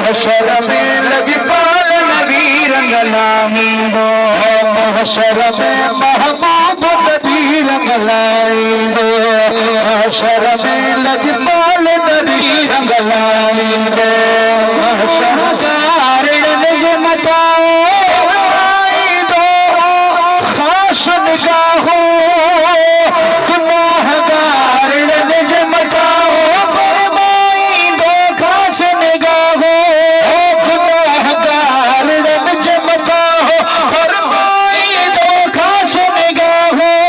महशर में लजपाल नबी रंग लाएंगो, महशर में महबूब नबी रंग लाएंगो, महशर में लजपाल नबी रंग लाएंगो, महशर मचाओ खास निगाहों गुनाहगार नज मचाओ, फरमाई दो खास निगाहों गुनाहगार नज मचाओ, फरमाई दो खास निगाहों,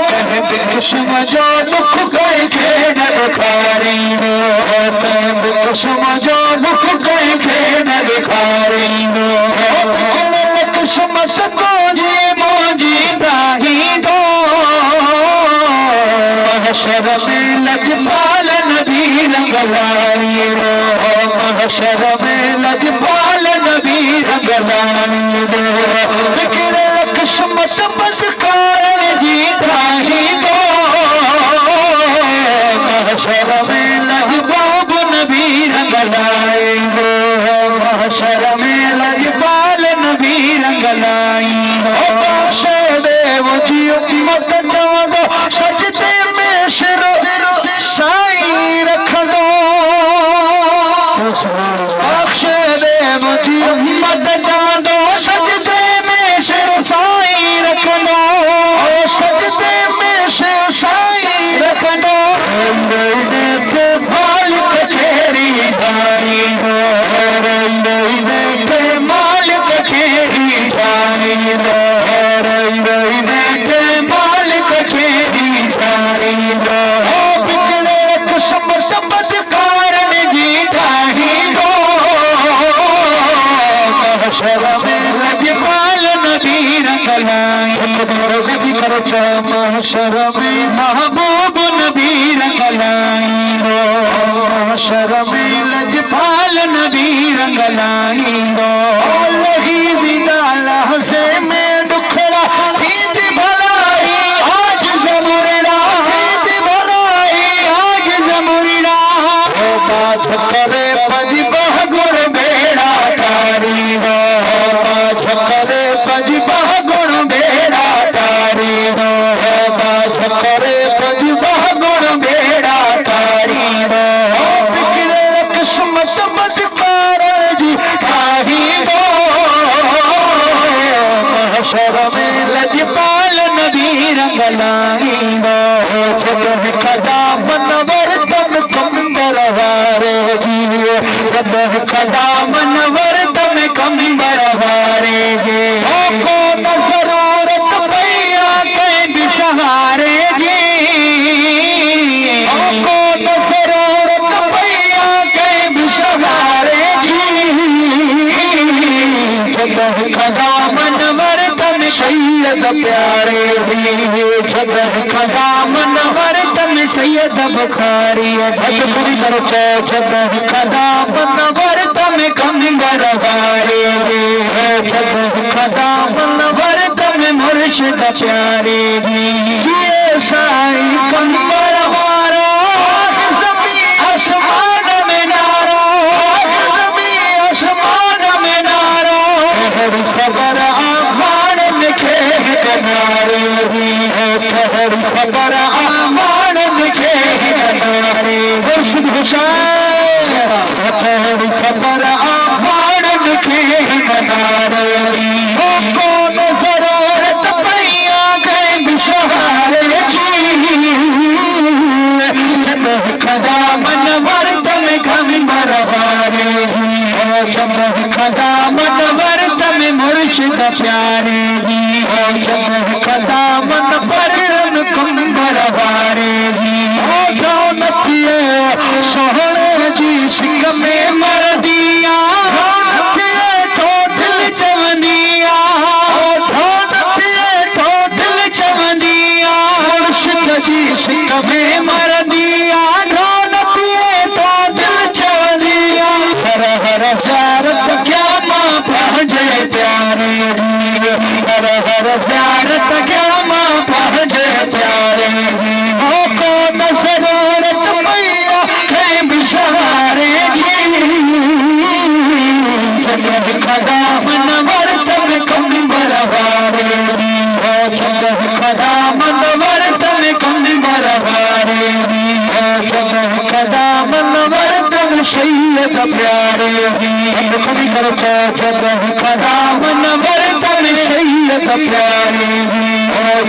कह बिस्म जो दुख गए खेन दिखारी हो, कह बिस्म जो दुख गए खेन दिखारी हो, किस्मत को जी मोजी राही दो, महशर में लजपाल नबी रंग लाएंगो, महशर में लजपाल नबी रंग लाएंगो, फिक्र किस्मत बदकार जी राही दो, महशर में लजपाल नबी रंग लाएंगो, महशर में लजपाल नबी रंग लाएंगो, देव जी उम्मत चवंदो सजदे में सिर साईं रख दो, अक्षय देव जी उम्मत चवंदो सजदे में सिर साईं रख दो, सजदे में सिर साईं रख दो, मालिक खेरी भाई हो, मालिक खेरी भाई हो, मालिक खेरी भाई हो, बिगड़े किस्मत बदकार जी ठाही दो, महशर में लजपाल नबी रंग लाएंगो, महशर में महबूब नबी रंग लाएंगो, महशर में लजपाल नबी रंग लाएंगो, लही विदाल हसे में दुखड़ा ईद भलाई आज जमुरड़ा, ईद भलाई आज जमुरड़ा, बात करे पज बहगुण बेड़ा तारी हो, बात करे पज बहगुण बेड़ा तारी हो, बात करे पज बहगुण बेड़ा तारी हो, बिगड़े किस्मत बदकार जी ठाही दो, महशर में लजपाल नबी रंग लाएंगो, जब खदा मनवर तम कंबर वारे जी, जब खदा मनवर तम कंबर वारे जी, को न जरूरत पैया कहीं भी सहारे जी, को न जरूरत पैया कहीं भी सहारे जी, जब खदा मनवर तम सैयद प्यारे जी, जब खदा मनवर तम सैयद बुखारी भजपुरी करचो, जब खदा मनवर तम कंबर वारे जी, जब खदा मनवर तम मुर्शिद प्यारे जी, ये साईं कंबर वारो ज़मीन आसमान में नारो, ज़मीन आसमान में नारो, हरी खबर आमान में खेत नारे जी, हरी खबर आमान में खेत नारे, मुर्शिद हुसैन हरी खबर आमान में खेत नारे जी, कौन जरूरत पैया गए बिसहारे जी, जब खदा मनवर तम कंबर वारे जी, जब खदा मनवर तम मुर्शिद प्यारे जी, जब खदा मनवर तम कंबर वारे जी, नथिए सोहणे जी सिंग में मर दिया, नथिए तो दिल चवंदिया, नथिए तो दिल चवंदिया, मुर्शिद जी सिंग में मर दिया, नथिए तो दिल चवंदिया, हर हर ज़ारत क्या मां पहुंचे प्यारे जी, हर हर ज़ारत क्या मां पहुंचे प्यारे जी, को न जरूरत पैया कहीं भी सहारे जी, सैयद प्यारे जी कभी करता जब खदा मनवर तम सैयद प्यारे जी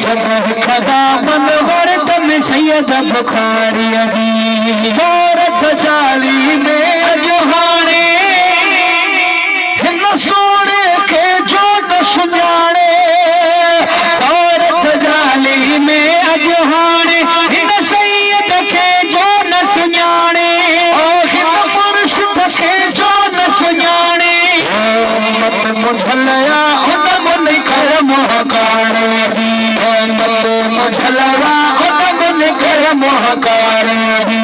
जब खदा मनवर तम सैयद बुखारी जी भारत जाली में अजहाने हिन सोने के जो न सुञाणे भारत जाली में अजहाने हिन सैयद के जो न सुञाणे हिन पुरुष के जो न सुञाणे मत मुझलया उन मुन कर मोहकारे जी मत मुझलया उन मुन कर मोहकारे जी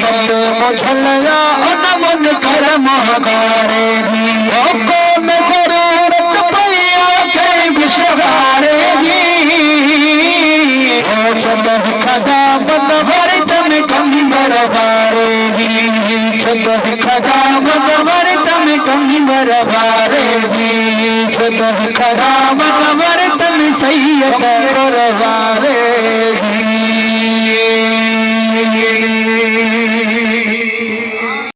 मत मुझलया उन मुन कर मोहकारे जी कौन जरूरत पैया के बिसवारे जी जब खदा बनवर तम कंबर वारे जी जब खदा बनवर तम कंबर वारे जी जब खदा बनवर तम सैयद वारे